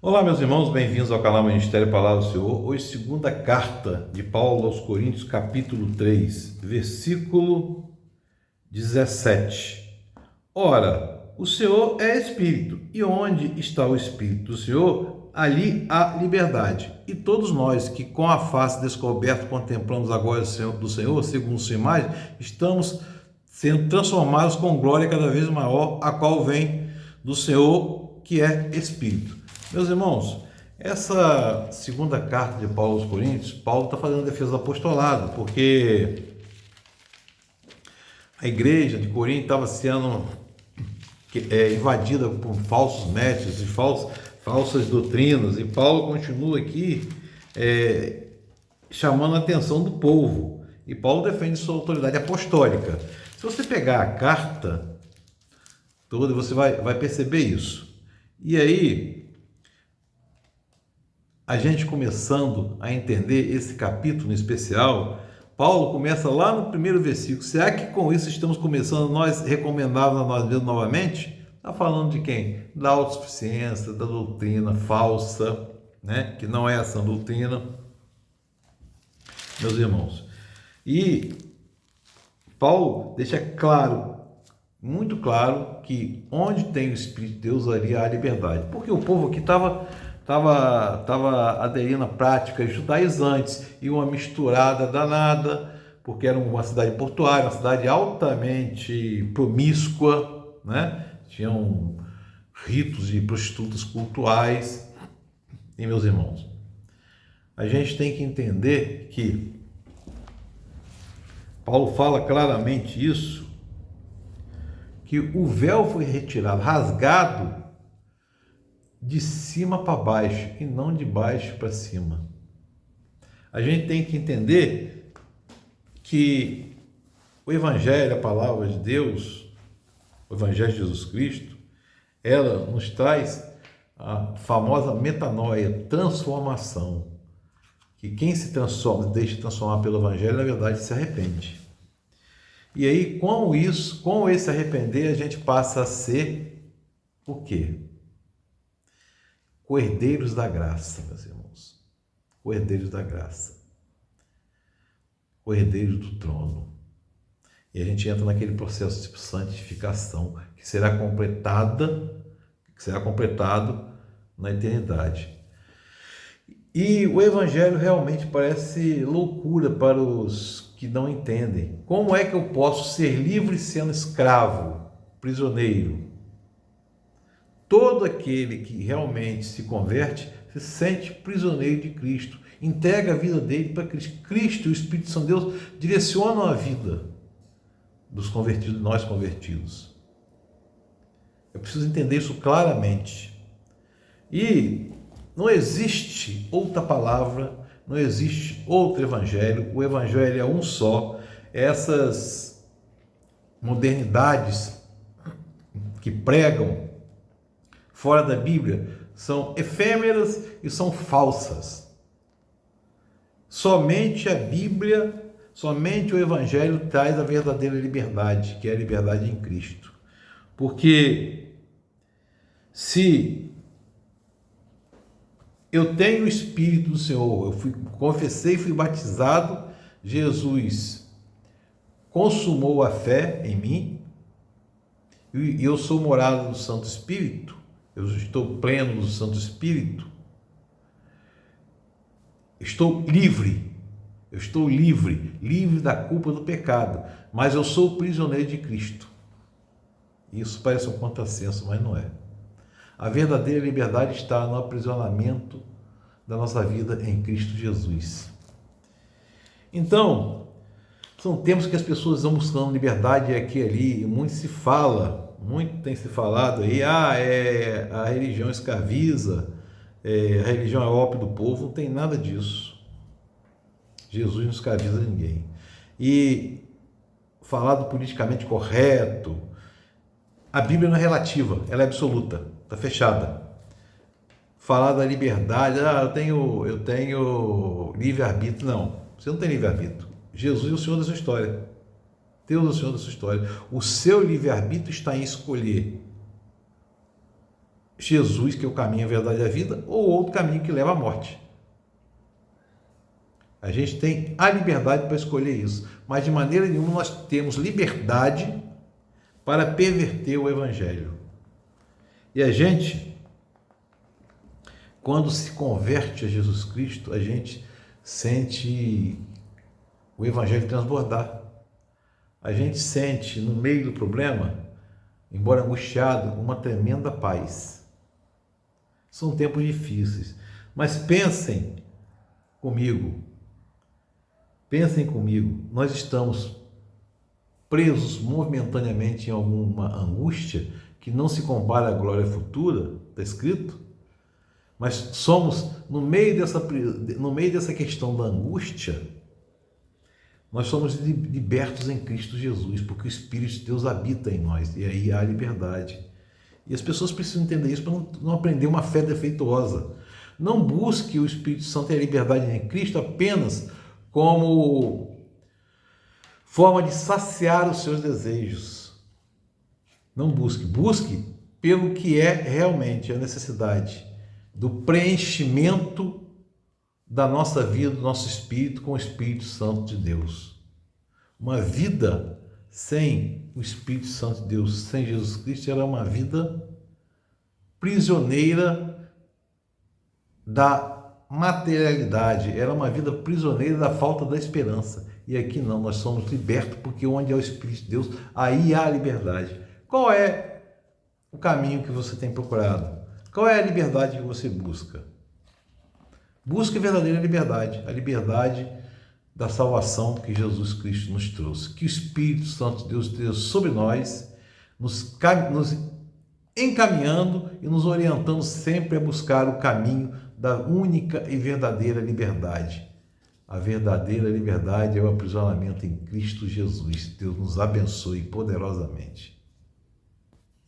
Olá, meus irmãos, bem-vindos ao canal Ministério Palavra do Senhor. Hoje, segunda carta de Paulo aos Coríntios, capítulo 3, versículo 17. Ora, o Senhor é Espírito, e onde está o Espírito do Senhor, ali há liberdade. E todos nós que com a face descoberta contemplamos a glória do Senhor, segundo sua imagem, estamos sendo transformados com glória cada vez maior, a qual vem do Senhor, que é Espírito. Meus irmãos, essa segunda carta de Paulo aos Coríntios, Paulo está fazendo defesa do apostolado, porque a igreja de Corinto estava sendo invadida por falsos mestres e falsas doutrinas, e Paulo continua aqui chamando a atenção do povo, e Paulo defende sua autoridade apostólica. Se você pegar a carta toda, você vai perceber isso. E aí, a gente começando a entender esse capítulo em especial, Paulo começa lá no primeiro versículo. Será que com isso estamos começando nós recomendarmos a nós mesmos novamente? Está falando de quem? Da autossuficiência, da doutrina falsa, né? Que não é essa doutrina, meus irmãos. E Paulo deixa claro, muito claro, que onde tem o Espírito de Deus, ali há liberdade. Porque o povo aqui estava aderindo a práticas judaizantes e uma misturada danada, porque era uma cidade portuária, uma cidade altamente promíscua, né? Tinham ritos de prostitutas cultuais. E, meus irmãos, a gente tem que entender que Paulo fala claramente isso, que o véu foi retirado, rasgado de cima para baixo e não de baixo para cima. A gente tem que entender que o Evangelho, a palavra de Deus, o Evangelho de Jesus Cristo, ela nos traz a famosa metanoia, transformação. Que quem se transforma, deixa transformar pelo Evangelho, na verdade se arrepende. E aí, com isso, com esse arrepender, a gente passa a ser o quê? Coerdeiros da graça, meus irmãos. Coerdeiros da graça. Coerdeiros do trono. E a gente entra naquele processo de santificação que será completado na eternidade. E o Evangelho realmente parece loucura para os que não entendem. Como é que eu posso ser livre sendo escravo, prisioneiro? Todo aquele que realmente se converte se sente prisioneiro de Cristo, entrega a vida dele para Cristo. Cristo e o Espírito Santo de Deus direcionam a vida dos convertidos, nós convertidos. Eu preciso entender isso claramente. E não existe outra palavra, não existe outro evangelho, o evangelho é um só. Essas modernidades que pregam fora da Bíblia são efêmeras e são falsas. Somente a Bíblia, somente o Evangelho traz a verdadeira liberdade, que é a liberdade em Cristo. Porque se eu tenho o Espírito do Senhor, confessei e fui batizado, Jesus consumou a fé em mim, e eu sou morada do Santo Espírito, eu estou pleno do Santo Espírito, estou livre da culpa do pecado, mas eu sou prisioneiro de Cristo. Isso parece um contrassenso, mas não é. A verdadeira liberdade está no aprisionamento da nossa vida em Cristo Jesus. Então, são tempos que as pessoas estão buscando liberdade aqui e ali, e muito tem se falado aí, a religião escraviza, a religião é ópio do povo. Não tem nada disso. Jesus não escraviza ninguém. E falar do politicamente correto, a Bíblia não é relativa, ela é absoluta, está fechada. Falar da liberdade, eu tenho livre-arbítrio, não, você não tem livre-arbítrio. Jesus é o Senhor da sua história. Deus é o Senhor da sua história. O seu livre-arbítrio está em escolher Jesus, que é o caminho, a verdade e a vida, ou outro caminho que leva à morte. A gente tem a liberdade para escolher isso, mas de maneira nenhuma nós temos liberdade para perverter o Evangelho. E a gente, quando se converte a Jesus Cristo, a gente sente o Evangelho transbordar. A gente sente, no meio do problema, embora angustiado, uma tremenda paz. São tempos difíceis, mas pensem comigo, nós estamos presos momentaneamente em alguma angústia que não se compara à glória futura, está escrito, mas somos, no meio dessa questão da angústia, nós somos libertos em Cristo Jesus, porque o Espírito de Deus habita em nós, e aí há liberdade. E as pessoas precisam entender isso para não aprender uma fé defeituosa. Não busque o Espírito Santo e a liberdade em Cristo apenas como forma de saciar os seus desejos. Não busque. Busque pelo que é realmente a necessidade do preenchimento da nossa vida, do nosso espírito com o Espírito Santo de Deus. Uma vida sem o Espírito Santo de Deus, sem Jesus Cristo, era uma vida prisioneira da materialidade, era uma vida prisioneira da falta da esperança. E aqui não, nós somos libertos, porque onde é o Espírito de Deus, aí há a liberdade. Qual é o caminho que você tem procurado? Qual é a liberdade que você busca? Busque a verdadeira liberdade, a liberdade da salvação que Jesus Cristo nos trouxe. Que o Espírito Santo de Deus esteja sobre nós, nos encaminhando e nos orientando sempre a buscar o caminho da única e verdadeira liberdade. A verdadeira liberdade é o aprisionamento em Cristo Jesus. Deus nos abençoe poderosamente.